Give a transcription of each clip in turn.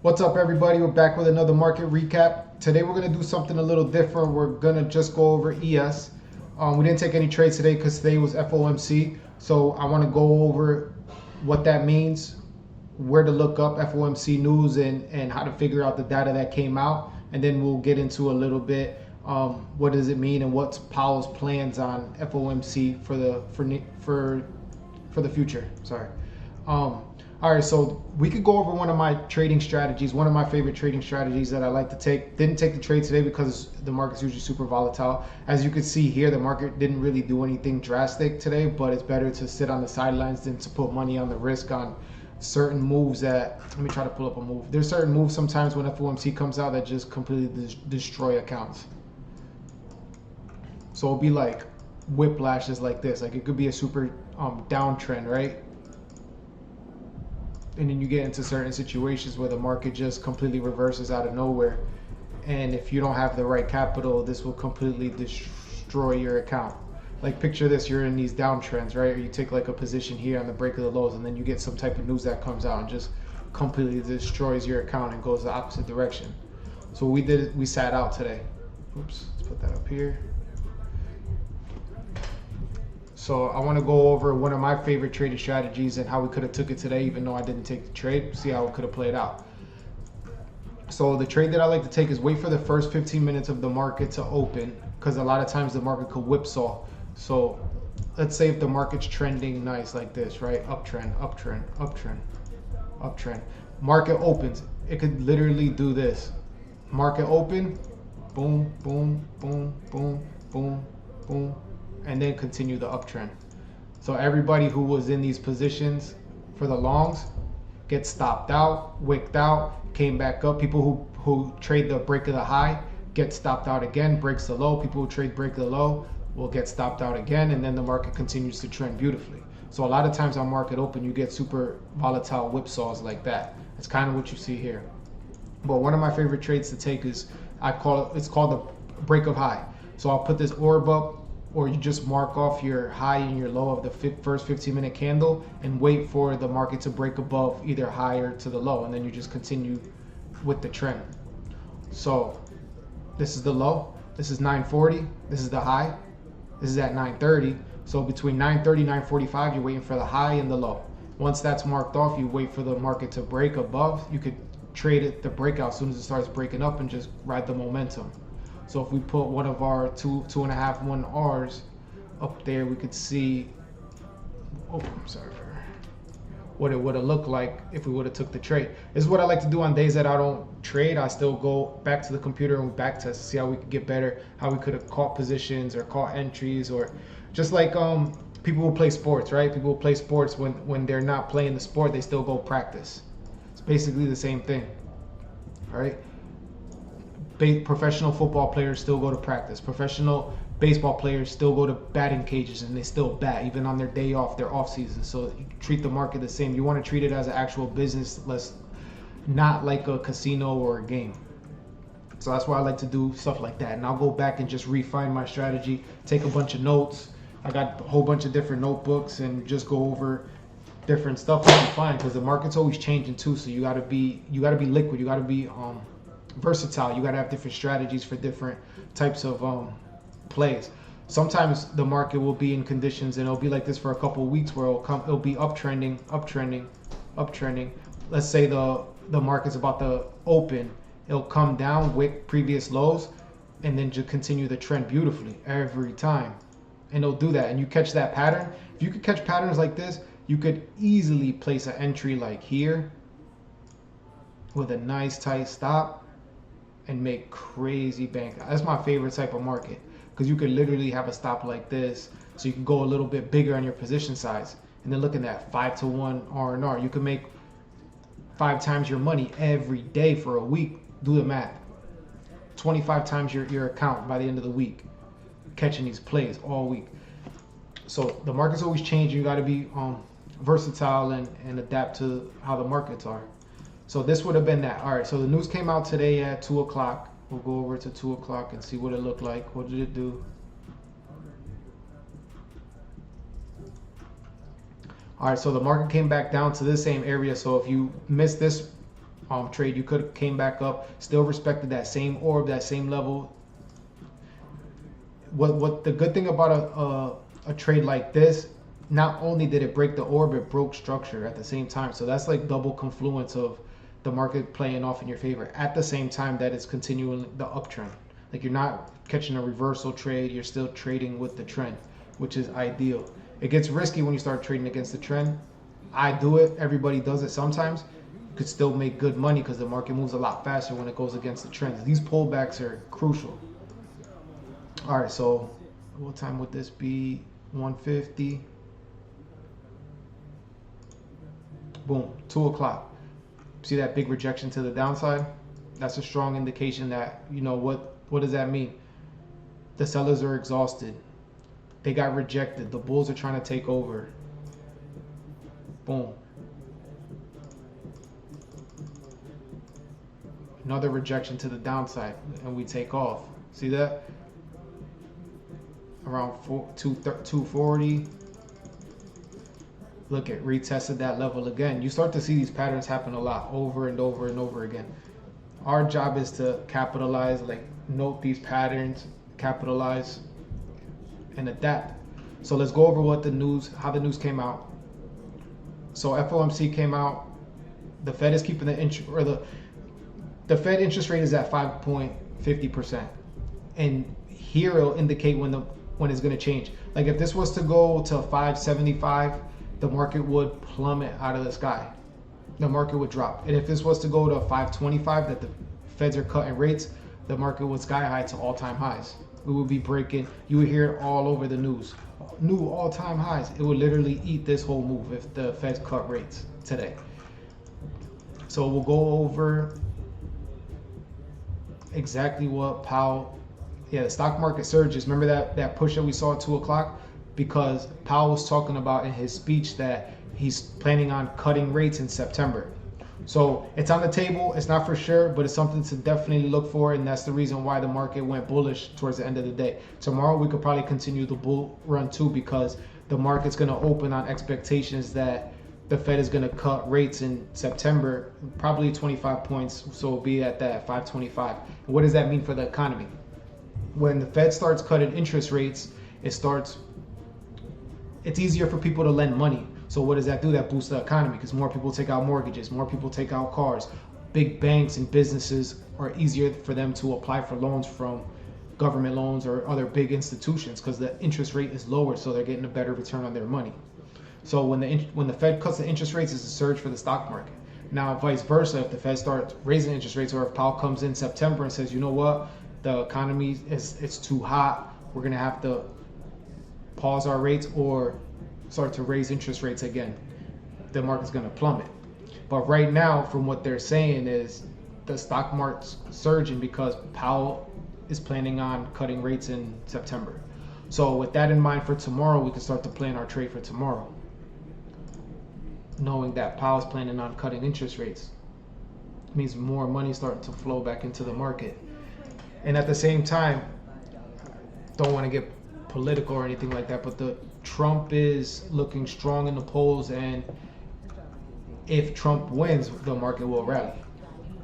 What's up, everybody? We're back with another market recap. Today we're going to do something a little different. We're going to just go over ES. We didn't take any trades today because today was FOMC. So I want to go over what that means, where to look up FOMC news, and how to figure out the data that came out. And then we'll get into a little bit what does it mean and what's Powell's plans on FOMC for the future. Sorry. All right, so we could go over one of my trading strategies, one of my favorite trading strategies that I like to take. Didn't take the trade today because the market's usually super volatile. As you can see here, the market didn't really do anything drastic today, but it's better to sit on the sidelines than to put money on the risk on certain moves that, let me try to pull up a move. There's certain moves sometimes when FOMC comes out that just completely destroy accounts. So it'll be like whiplashes like this. Like it could be a super downtrend, right? And then you get into certain situations where the market just completely reverses out of nowhere. And if you don't have the right capital, this will completely destroy your account. Like picture this, you're in these downtrends, right? Or you take like a position here on the break of the lows, and then you get some type of news that comes out and just completely destroys your account and goes the opposite direction. So what we did, we sat out today. Oops, let's put that up here. So I want to go over one of my favorite trading strategies and how we could have took it today, even though I didn't take the trade. See how it could have played out. So the trade that I like to take is wait for the first 15 minutes of the market to open, because a lot of times the market could whipsaw. So let's say if the market's trending nice like this, right? Uptrend, uptrend, uptrend, uptrend. Market opens. It could literally do this. Market open, boom, boom, boom, boom, boom, boom, and then continue the uptrend. So everybody who was in these positions for the longs gets stopped out, wicked out, came back up. People who trade the break of the high get stopped out again, breaks the low. People who trade break of the low will get stopped out again, and then the market continues to trend beautifully. So a lot of times on market open, you get super volatile whipsaws like that. It's kind of what you see here. But one of my favorite trades to take is, it's called the break of high. So I'll put this orb up, or you just mark off your high and your low of the first 15-minute candle and wait for the market to break above either higher to the low, and then you just continue with the trend. So this is the low, this is 940, this is the high, this is at 930. So between 930 and 945, you're waiting for the high and the low. Once that's marked off, you wait for the market to break above. You could trade it the breakout as soon as it starts breaking up and just ride the momentum. So if we put one of our 2.5 1Rs up there, we could see, oh, I'm sorry, what it would have looked like if we would have took the trade. This is what I like to do on days that I don't trade. I still go back to the computer and back test to see how we could get better, how we could have caught positions or caught entries, or just like people who play sports, right? People who play sports, when they're not playing the sport, they still go practice. It's basically the same thing, all right? Professional football players still go to practice. Professional baseball players still go to batting cages and they still bat even on their day off, their off season. So you treat the market the same. You want to treat it as an actual business, not like a casino or a game. So that's why I like to do stuff like that. And I'll go back and just refine my strategy, take a bunch of notes. I got a whole bunch of different notebooks and just go over different stuff that you find, because the market's always changing too. So you gotta be liquid. You gotta be versatile. You got to have different strategies for different types of plays. Sometimes the market will be in conditions and it'll be like this for a couple of weeks where it'll be uptrending, uptrending, uptrending. Let's say the market's about to open, it'll come down with previous lows and then just continue the trend beautifully every time. And it'll do that, and you catch that pattern. If you could catch patterns like this, you could easily place an entry like here with a nice tight stop and make crazy bank. That's my favorite type of market, because you could literally have a stop like this, so you can go a little bit bigger on your position size. And then looking at 5-to-1 R&R, you can make 5 times your money every day for a week. Do the math. 25 times your account by the end of the week, catching these plays all week. So the market's always changing. You got to be versatile and adapt to how the markets are. So this would have been that. All right, so the news came out today at 2 o'clock. We'll go over to 2 o'clock and see what it looked like. What did it do? All right, so the market came back down to this same area. So if you missed this trade. You could have came back up, still respected that same orb, that same level. What the good thing about a trade like this, not only did it break the orb, it broke structure at the same time. So that's like double confluence of the market playing off in your favor at the same time that it's continuing the uptrend. Like you're not catching a reversal trade, you're still trading with the trend, which is ideal. It gets risky when you start trading against the trend. I do it, everybody does it sometimes. You could still make good money because the market moves a lot faster when it goes against the trends. These pullbacks are crucial. All right, so what time would this be? 150. Boom, 2 o'clock. See that big rejection to the downside? That's a strong indication that, you know, what does that mean? The sellers are exhausted. They got rejected. The bulls are trying to take over. Boom. Another rejection to the downside, and we take off. See that? Around 240. Look at retested that level again. You start to see these patterns happen a lot over and over and over again. Our job is to capitalize, like note these patterns, capitalize, and adapt. So let's go over what the news, how the news came out. So FOMC came out. The Fed is keeping the Fed interest rate is at 5.50%, and here it'll indicate when it's going to change. Like if this was to go to 5.75, the market would plummet out of the sky. The market would drop. And if this was to go to 5.25, that the Feds are cutting rates, the market would sky high to all-time highs. We would be breaking. You would hear it all over the news. New all-time highs. It would literally eat this whole move if the Feds cut rates today. So we'll go over exactly what Powell. Yeah, the stock market surges. Remember that push that we saw at 2 o'clock? Because Powell was talking about in his speech that he's planning on cutting rates in September. So it's on the table. It's not for sure, but it's something to definitely look for, and that's the reason why the market went bullish towards the end of the day. Tomorrow we could probably continue the bull run too, because the market's going to open on expectations that the Fed is going to cut rates in September, probably 25 points, so it'll be at that 5.25. What does that mean for the economy? When the Fed starts cutting interest rates, it's easier for people to lend money. So what does that do? That boosts the economy because more people take out mortgages, more people take out cars. Big banks and businesses are easier for them to apply for loans from government loans or other big institutions because the interest rate is lower, so they're getting a better return on their money. So when the Fed cuts the interest rates, it's a surge for the stock market. Now, vice versa, if the Fed starts raising interest rates, or if Powell comes in September and says, you know what, the economy it's too hot, we're gonna have to pause our rates or start to raise interest rates again, the market's going to plummet. But right now, from what they're saying, is the stock market's surging because Powell is planning on cutting rates in September. So with that in mind, for tomorrow, we can start to plan our trade for tomorrow, knowing that Powell's planning on cutting interest rates. It means more money starting to flow back into the market. And at the same time, don't want to get political or anything like that, but the Trump is looking strong in the polls, and if Trump wins, the market will rally.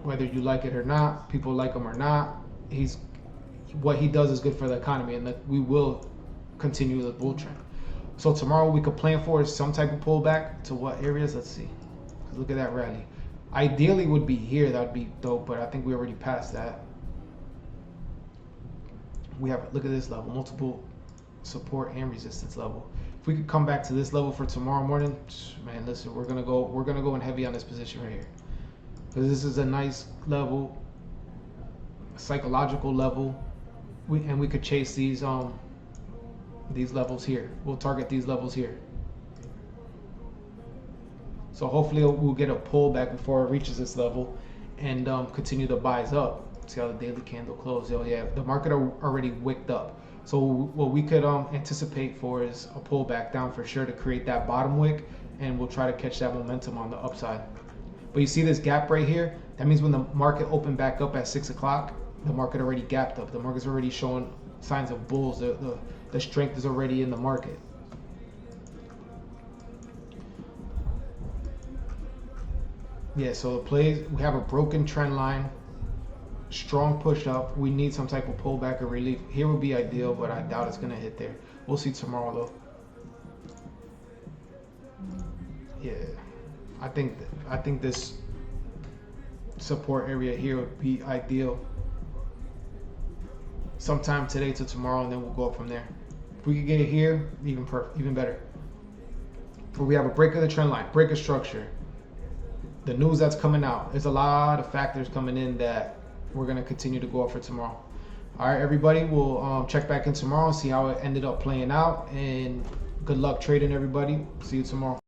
Whether you like it or not, people like him or not, what he does is good for the economy, and that we will continue the bull trend. So tomorrow we could plan for some type of pullback to what areas? Let's see. Look at that rally. Ideally would be here, that'd be dope, but I think we already passed that. We have, look at this level, multiple support and resistance level. If we could come back to this level for tomorrow morning, man, listen, we're gonna go in heavy on this position right here, because this is a nice level, psychological level. We could chase these levels here. We'll target these levels here. So hopefully we'll get a pullback before it reaches this level, and continue the buys up. See how the daily candle closed. Oh yeah, the market already wicked up. So what we could anticipate for is a pullback down for sure to create that bottom wick, and we'll try to catch that momentum on the upside. But you see this gap right here? That means when the market opened back up at 6 o'clock, the market already gapped up. The market's already showing signs of bulls. The strength is already in the market. Yeah, so the plays, we have a broken trend line, strong push up. We need some type of pullback or relief. Here would be ideal, but I doubt it's gonna hit there. We'll see tomorrow though. Yeah, I think this support area here would be ideal. Sometime today to tomorrow, and then we'll go up from there. If we could get it here, even better. But we have a break of the trend line, break of structure. The news that's coming out. There's a lot of factors coming in that we're gonna continue to go up for tomorrow. All right, everybody. We'll check back in tomorrow and see how it ended up playing out. And good luck trading, everybody. See you tomorrow.